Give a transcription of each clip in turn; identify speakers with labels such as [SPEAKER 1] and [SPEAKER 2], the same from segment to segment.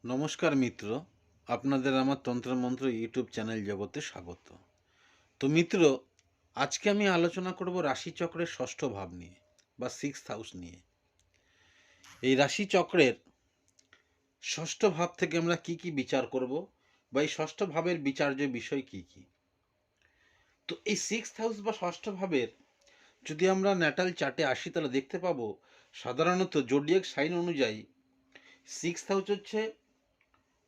[SPEAKER 1] নমস্কার মিত্র, আপনাদের আমার তন্ত্রমন্ত্র ইউটিউব চ্যানেল জগতে স্বাগত। তো মিত্র, আজকে আমি আলোচনা করব রাশিচক্রের ষষ্ঠ ভাব নিয়ে বা সিক্সথ হাউস নিয়ে। এই রাশিচক্রের ষষ্ঠ ভাব থেকে আমরা কি কি বিচার করব বা এই ষষ্ঠ ভাবের বিচার্য বিষয় কি কি। তো এই সিক্সথ হাউস বা ষষ্ঠ ভাবের যদি আমরা ন্যাটাল চার্টে আসি তাহলে দেখতে পাবো সাধারণত জোডিয়াক সাইন অনুযায়ী সিক্সথ হাউস হচ্ছে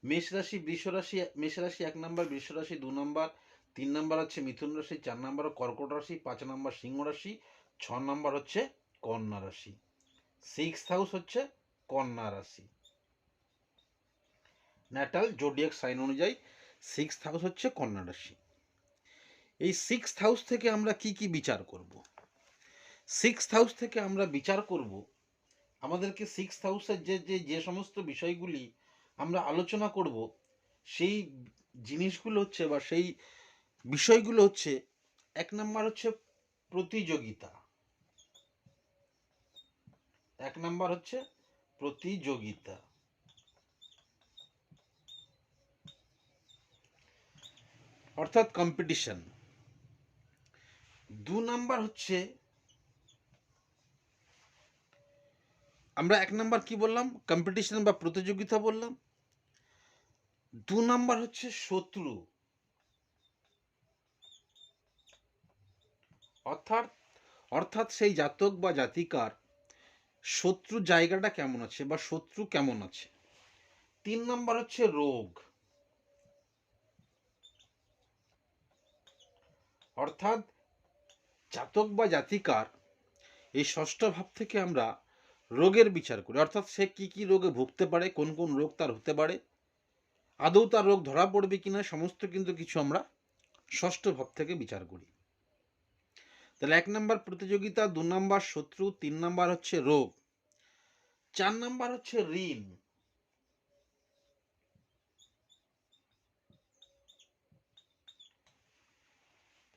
[SPEAKER 1] মেষ রাশি, বৃষ রাশি। মেষ রাশি 1 নম্বর, বৃষ রাশি 2 নম্বর, 3 নম্বর হচ্ছে মিথুন রাশি, 4 নম্বর কর্কট রাশি, 5 নম্বর সিংহ রাশি, 6 নম্বর হচ্ছে কন্যা রাশি। সিক্স হাউস হচ্ছে কন্যা রাশি। ন্যাটাল জোডিয়াক সাইন অনুযায়ী সিক্স হাউস হচ্ছে কন্যা রাশি। এই সিক্স হাউস থেকে আমরা কি কি বিচার করব? সিক্স হাউস থেকে আমরা বিচার করব, আমাদেরকে সিক্স হাউসের যে সমস্ত বিষয়গুলি আমরা আলোচনা করব, সেই জিনিসগুলো হচ্ছে বা সেই বিষয়গুলো হচ্ছে, 1 নাম্বার হচ্ছে প্রতিযোগিতা। 1 নাম্বার হচ্ছে প্রতিযোগিতা, অর্থাৎ কম্পিটিশন। 2 নাম্বার হচ্ছে, আমরা 1 নাম্বার কি বললাম, কম্পিটিশন বা প্রতিযোগিতা বললাম। 2 নাম্বার হচ্ছে শত্রু, অর্থাৎ অর্থাৎ সেই জাতক বা জাতিকার শত্রু জায়গাটা কেমন আছে বা শত্রু কেমন আছে। 3 নাম্বার হচ্ছে রোগ, অর্থাৎ জাতক বা জাতিকার এই ষষ্ঠ ভাব থেকে আমরা রোগের বিচার করি, অর্থাৎ সে কি কি রোগে ভুগতে পারে, কোন কোন রোগ তার হতে পারে, আদৌ তার রোগ ধরা পড়বে কিনা, সমস্ত কিন্তু কিছু আমরা ষষ্ঠ ভাব থেকে বিচার করি। তাহলে 1 নাম্বার প্রতিযোগিতা, 2 নাম্বার শত্রু, 3 নাম্বার হচ্ছে রোগ, 4 নাম্বার হচ্ছে ঋণ।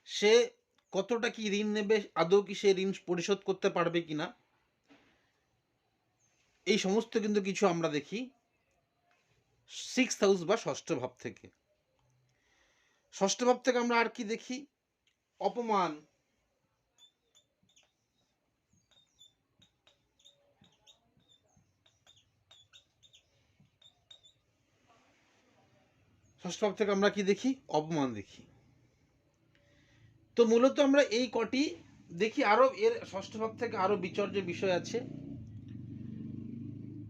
[SPEAKER 1] সে কতটা কি ঋণ নেবে, আদৌ কি সে ঋণ পরিশোধ করতে পারবে কিনা, এই সমস্ত কিন্তু কিছু আমরা দেখি সিক্স হাউস বা ষষ্ঠ ভাব থেকে। ষষ্ঠ ভাব থেকে আমরা আর কি দেখি, অপমান, ষষ্ঠ ভাব থেকে আমরা কি দেখি, অপমান দেখি। তো মূলত আমরা এই কটি দেখি, আরো এর ষষ্ঠ ভাব থেকে আরো বিচার্য বিষয় আছে,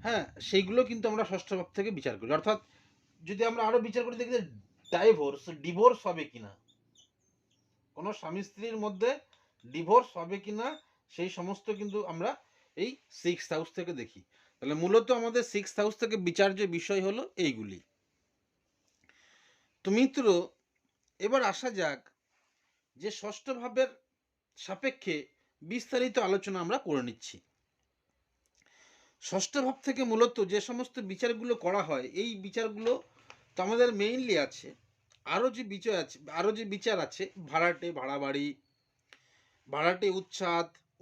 [SPEAKER 1] হ্যাঁ, সেইগুলো কিন্তু আমরা ষষ্ঠ ভাব থেকে বিচার করি। অর্থাৎ যদি আমরা আরো বিচার করি দেখি ডিভোর্স হবে কিনা, কোনো স্বামী স্ত্রীর মধ্যে ডিভোর্স হবে কিনা, সেই সমস্ত কিন্তু আমরা এই সিক্স হাউস থেকে দেখি। তাহলে মূলত আমাদের সিক্স হাউস থেকে বিচার্য বিষয় হলো এইগুলি। তো মিত্র, এবার আসা যাক যে ষষ্ঠ ভাবের সাপেক্ষে বিস্তারিত আলোচনা আমরা করে নিচ্ছি। ষষ্ঠ ভাব থেকে মূলত যে সমস্ত বিচারগুলো করা হয়, এই বিচারগুলো তো আমাদের মেইনলি আছে। আরও যে বিচার আছে, ভাড়াটে, ভাড়া বাড়ি, ভাড়াটে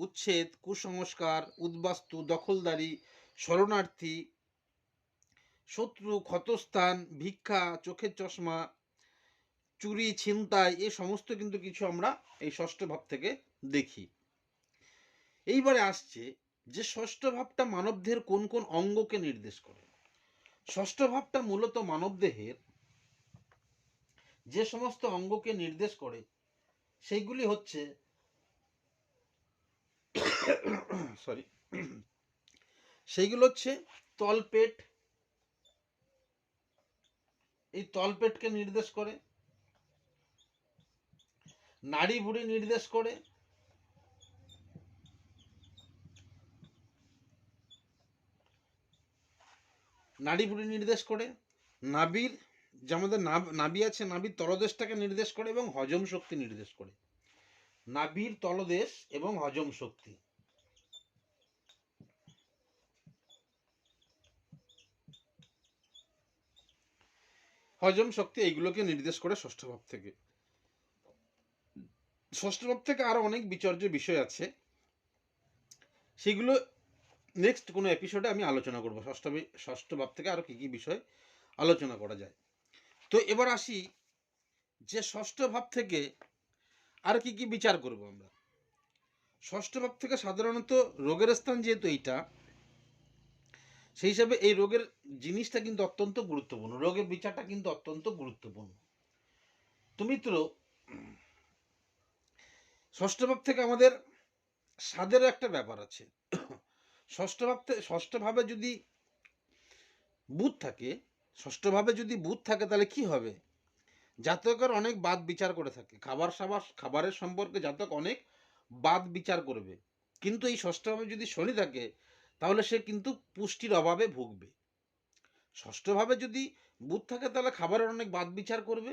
[SPEAKER 1] উচ্ছেদ, কুসংস্কার, উদ্বাস্তু, দখলদারি, শরণার্থী, শত্রু, ক্ষতস্থান, ভিক্ষা, চোখের চশমা, চুরি, ছিনতাই, এ সমস্ত কিন্তু কিছু আমরা এই ষষ্ঠ ভাব থেকে দেখি। এইবারে আসছে যে ষষ্ঠ ভাবটা মানবদেহের কোন কোন অঙ্গকে নির্দেশ করে। ষষ্ঠ ভাবটা মূলত মানবদেহের যে সমস্ত অঙ্গকে নির্দেশ করে সেইগুলি হচ্ছে সরি সেইগুলো হচ্ছে তলপেট, এই তলপেটকে নির্দেশ করে, নাড়ি ভুঁড়ি নির্দেশ করে, নাড়ি ভুঁড়ি নির্দেশ করে, নাভির, যে আমাদের নাভি আছে, নাভির তলদেশটাকে নির্দেশ করে এবং হজম শক্তি নির্দেশ করে। নাভির তলদেশ এবং হজম শক্তি, এইগুলোকে নির্দেশ করে ষষ্ঠ ভাব থেকে। ষষ্ঠ ভাব থেকে আরো অনেক বিচার্য বিষয় আছে, সেগুলো নেক্সট কোনো এপিসোডে আমি আলোচনা করব ষষ্ঠ ভাব থেকে আরও কী কী বিষয় আলোচনা করা যায়। তো এবার আসি যে ষষ্ঠ ভাব থেকে আর কি কি বিচার করব আমরা। ষষ্ঠ ভাব থেকে সাধারণত রোগের স্থান যেহেতু এইটা, সেই হিসাবে এই রোগের জিনিসটা কিন্তু অত্যন্ত গুরুত্বপূর্ণ, রোগের বিচারটা কিন্তু অত্যন্ত গুরুত্বপূর্ণ। তো মিত্র, ষষ্ঠ ভাব থেকে আমাদের স্বাদের একটা ব্যাপার আছে। ষষ্ঠভাবে যদি বুধ থাকে, ষষ্ঠভাবে যদি বুধ থাকে তাহলে কি হবে? জাতকের অনেক বাদ বিচার করে থাকে, খাবারের সম্পর্কে জাতক অনেক বাদ বিচার করবে। কিন্তু এই ষষ্ঠভাবে যদি শনি থাকে তাহলে সে কিন্তু পুষ্টির অভাবে ভুগবে। ষষ্ঠভাবে যদি বুধ থাকে তাহলে খাবারের অনেক বাদ বিচার করবে,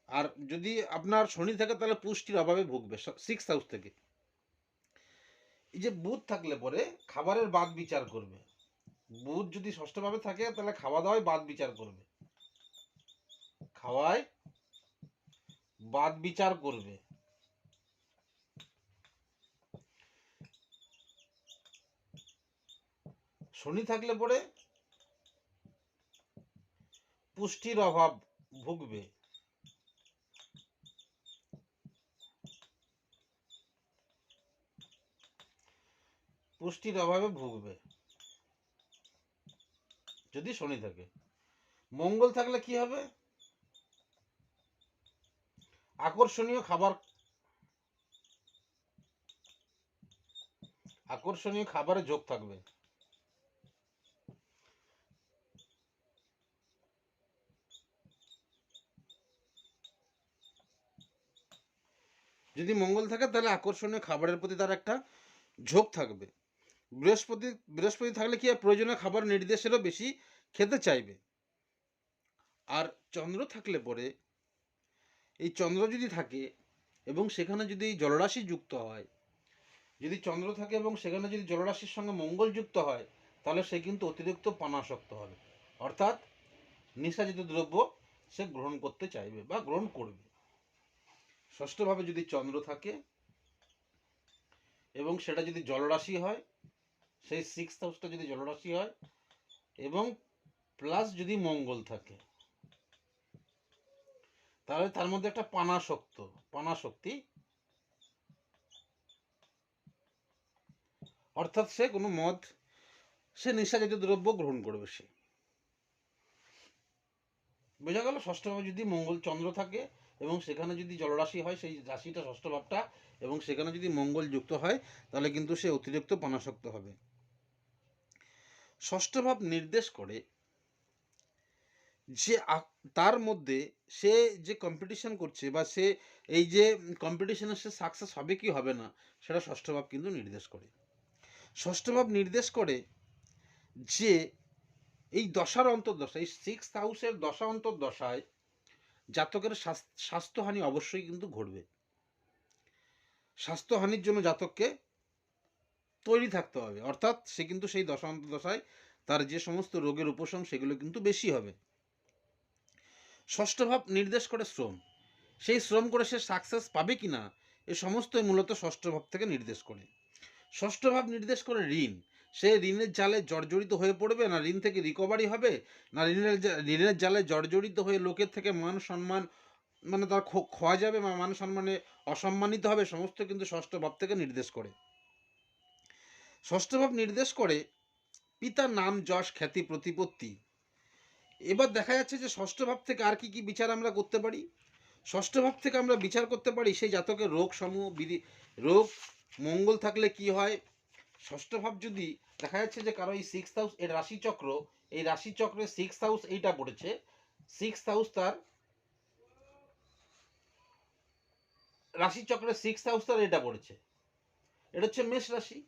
[SPEAKER 1] আর যদি আপনার শনি থাকে তাহলে পুষ্টির অভাবে ভুগবে। সিক্স হাউস থেকে এই যে বুধ থাকলে পরে খাবারের বাদ বিচার করবে। বুধ যদি ষষ্ঠভাবে থাকে তাহলে খাওয়া দাওয়ায় বাদ বিচার করবে, খাওয়ায় বাদ বিচার করবে। শনি থাকলে পরে পুষ্টির অভাব ভুগবে। পুষ্টির অভাবে ভুগবে যদি শনি থাকে। মঙ্গল থাকলে কি হবে? আকর্ষণীয় খাবারের যোগ থাকবে। যদি মঙ্গল থাকে তাহলে আকর্ষণীয় খাবারের প্রতি তার একটা ঝোঁক থাকবে। বৃহস্পতি থাকলে কি হয়? প্রয়োজনীয় খাবার নির্দেশেরও বেশি খেতে চাইবে। আর চন্দ্র থাকলে পরে, এই চন্দ্র যদি থাকে এবং সেখানে যদি জলরাশি যুক্ত হয়, যদি চন্দ্র থাকে এবং সেখানে যদি জলরাশির সঙ্গে মঙ্গল যুক্ত হয়, তাহলে সে কিন্তু অতিরিক্ত পানাসক্ত হবে, অর্থাৎ নেশাজাতীয় দ্রব্য সে গ্রহণ করতে চাইবে বা গ্রহণ করবে। ষষ্ঠভাবে যদি চন্দ্র থাকে এবং সেটা যদি জলরাশি হয়, সেই সিক্স হাউসটা যদি জলরাশি হয় এবং প্লাস যদি মঙ্গল থাকে, তাহলে তার মধ্যে একটা পানাশক্তি, অর্থাৎ সে কোনো সে নেশাজাতীয় দ্রব্য গ্রহণ করবে। সে বোঝা গেল? ষষ্ঠভাবে যদি মঙ্গল চন্দ্র থাকে এবং সেখানে যদি জলরাশি হয়, সেই রাশিটা ষষ্ঠ ভাবটা, এবং সেখানে যদি মঙ্গল যুক্ত হয়, তাহলে কিন্তু সে অতিরিক্ত পানাসক্ত হবে। ষষ্ঠ ভাব নির্দেশ করে যে তার মধ্যে সে যে কম্পিটিশন করছে বা সে এই যে কম্পিটিশনে সে সাকসেস হবে কি হবে না, সেটা ষষ্ঠ ভাব কিন্তু নির্দেশ করে। ষষ্ঠ ভাব নির্দেশ করে যে এই দশার অন্তর্দশা, এই সিক্স হাউসের দশা অন্তর্দশায় জাতকের স্বাস্থ্যহানি অবশ্যই কিন্তু ঘটবে। স্বাস্থ্যহানির জন্য জাতককে তৈরি থাকতে হবে, অর্থাৎ সে কিন্তু সেই দশা অন্তর্দশায় তার যে সমস্ত রোগের উপশম সেগুলো কিন্তু বেশি হবে। ষষ্ঠ ভাব নির্দেশ করে শ্রম, সেই শ্রম করে সে সাকসেস পাবে কি না, এ সমস্তই মূলত ষষ্ঠ ভাব থেকে নির্দেশ করে। ষষ্ঠ ভাব নির্দেশ করে ঋণ, সে ঋণের জালে জর্জরিত হয়ে পড়বে, না ঋণ থেকে রিকভারি হবে, না ঋণের জালে জর্জরিত হয়ে লোকের থেকে মান সম্মান মানে তার খোয়া যাবে বা মান সম্মানে অসম্মানিত হবে, সমস্ত কিন্তু ষষ্ঠ ভাব থেকে নির্দেশ করে। ষষ্ঠ ভাব নির্দেশ করে পিতার নাম, যশ, খ্যাতি, প্রতিপত্তি। এবার দেখা যাচ্ছে যে ষষ্ঠ ভাব থেকে আর কি কি বিচার আমরা করতে পারি। ষষ্ঠ ভাব থেকে আমরা বিচার করতে পারি সেই জাতকের রোগ সমূহ, রোগ। মঙ্গল থাকলে কি হয়? ষষ্ঠ ভাব যদি দেখা যাচ্ছে যে কারো এই সিক্স হাউস এর রাশিচক্র, এই রাশিচক্রে সিক্স হাউস এইটা পড়েছে, সিক্স হাউস তার রাশিচক্রে সিক্স হাউস তার এটা পড়েছে, এটা হচ্ছে মেষ রাশি।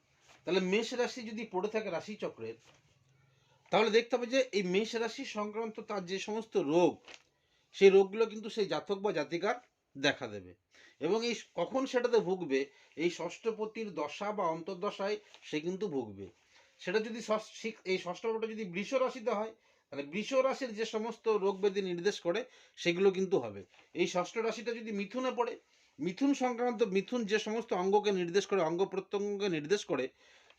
[SPEAKER 1] তাহলে মেষ রাশি যদি পড়ে থাকে রাশিচক্রের, তাহলে দেখতে হবে যে এই মেষ রাশি সংক্রান্ত তার যে সমস্ত রোগ, সেই রোগগুলো কিন্তু সেই জাতক বা জাতিকার দেখা দেবে। এবং এই কখন সেটাতে ভুগবে? এই ষষ্ঠপতির দশা বা অন্তর্দশায় সে কিন্তু ভুগবে। সেটা যদি এই ষষ্ঠপতি যদি বৃষ রাশিতে হয়, তাহলে বৃষ রাশির যে সমস্ত রোগ ব্যাধি নির্দেশ করে সেগুলো কিন্তু হবে। এই ষষ্ঠ রাশিটা যদি মিথুনে পড়ে, মিথুন যে সমস্ত অঙ্গকে নির্দেশ করে, অঙ্গ প্রত্যঙ্গকে নির্দেশ করে,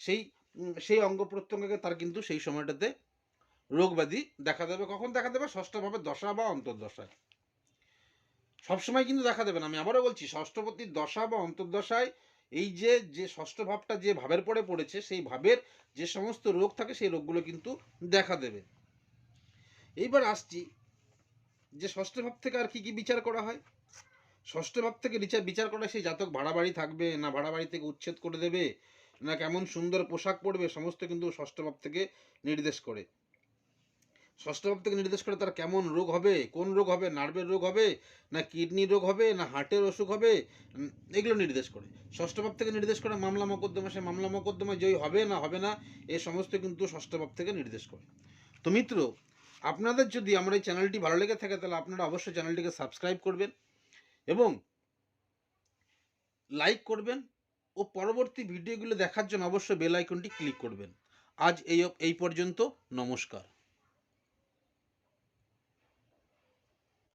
[SPEAKER 1] সেই সেই অঙ্গ প্রত্যঙ্গকে তার কিন্তু সেই সময়টাতে রোগ ব্যাধি দেখা দেবে। কখন দেখা দেবে? ষষ্ঠভাবে দশা বা অন্তর্দশায়। সবসময় কিন্তু দেখা দেবে না। আমি আবারও বলছি, ষষ্ঠপতির দশা বা অন্তর্দশায় এই যে ষষ্ঠ ভাবটা যে ভাবের পরে পড়েছে, সেই ভাবের যে সমস্ত রোগ থাকে সেই রোগগুলো কিন্তু দেখা দেবে। এইবার আসছি যে ষষ্ঠ ভাব থেকে আর কি বিচার করা হয়? ষষ্ঠ ভাব থেকে বিচার করা সেই জাতক ভাড়া বাড়ি থাকবে, না ভাড়া বাড়ি থেকে উচ্ছেদ করে দেবে, না কেমন সুন্দর পোশাক পরবে, সমস্ত কিন্তু ষষ্ঠ ভাব থেকে নির্দেশ করে। ষষ্ঠ ভাব থেকে নির্দেশ করে তার কেমন রোগ হবে, কোন রোগ হবে, নার্ভের রোগ হবে, না কিডনির রোগ হবে, না হার্টের অসুখ হবে, এগুলো নির্দেশ করে। ষষ্ঠ ভাব থেকে নির্দেশ করে মামলা মোকদ্দমা, সে মামলা মোকদ্দমা জয়ী হবে না হবে না, এ সমস্ত কিন্তু ষষ্ঠ ভাব থেকে নির্দেশ করে। তো মিত্র, আপনাদের যদি আমার এই চ্যানেলটি ভালো লেগে থাকে তাহলে আপনারা অবশ্যই চ্যানেলটিকে সাবস্ক্রাইব করবেন এবং লাইক করবেন ও পরবর্তী ভিডিওগুলো দেখার জন্য অবশ্যই বেল আইকনটি ক্লিক করবেন। আজ এই পর্যন্ত। নমস্কার।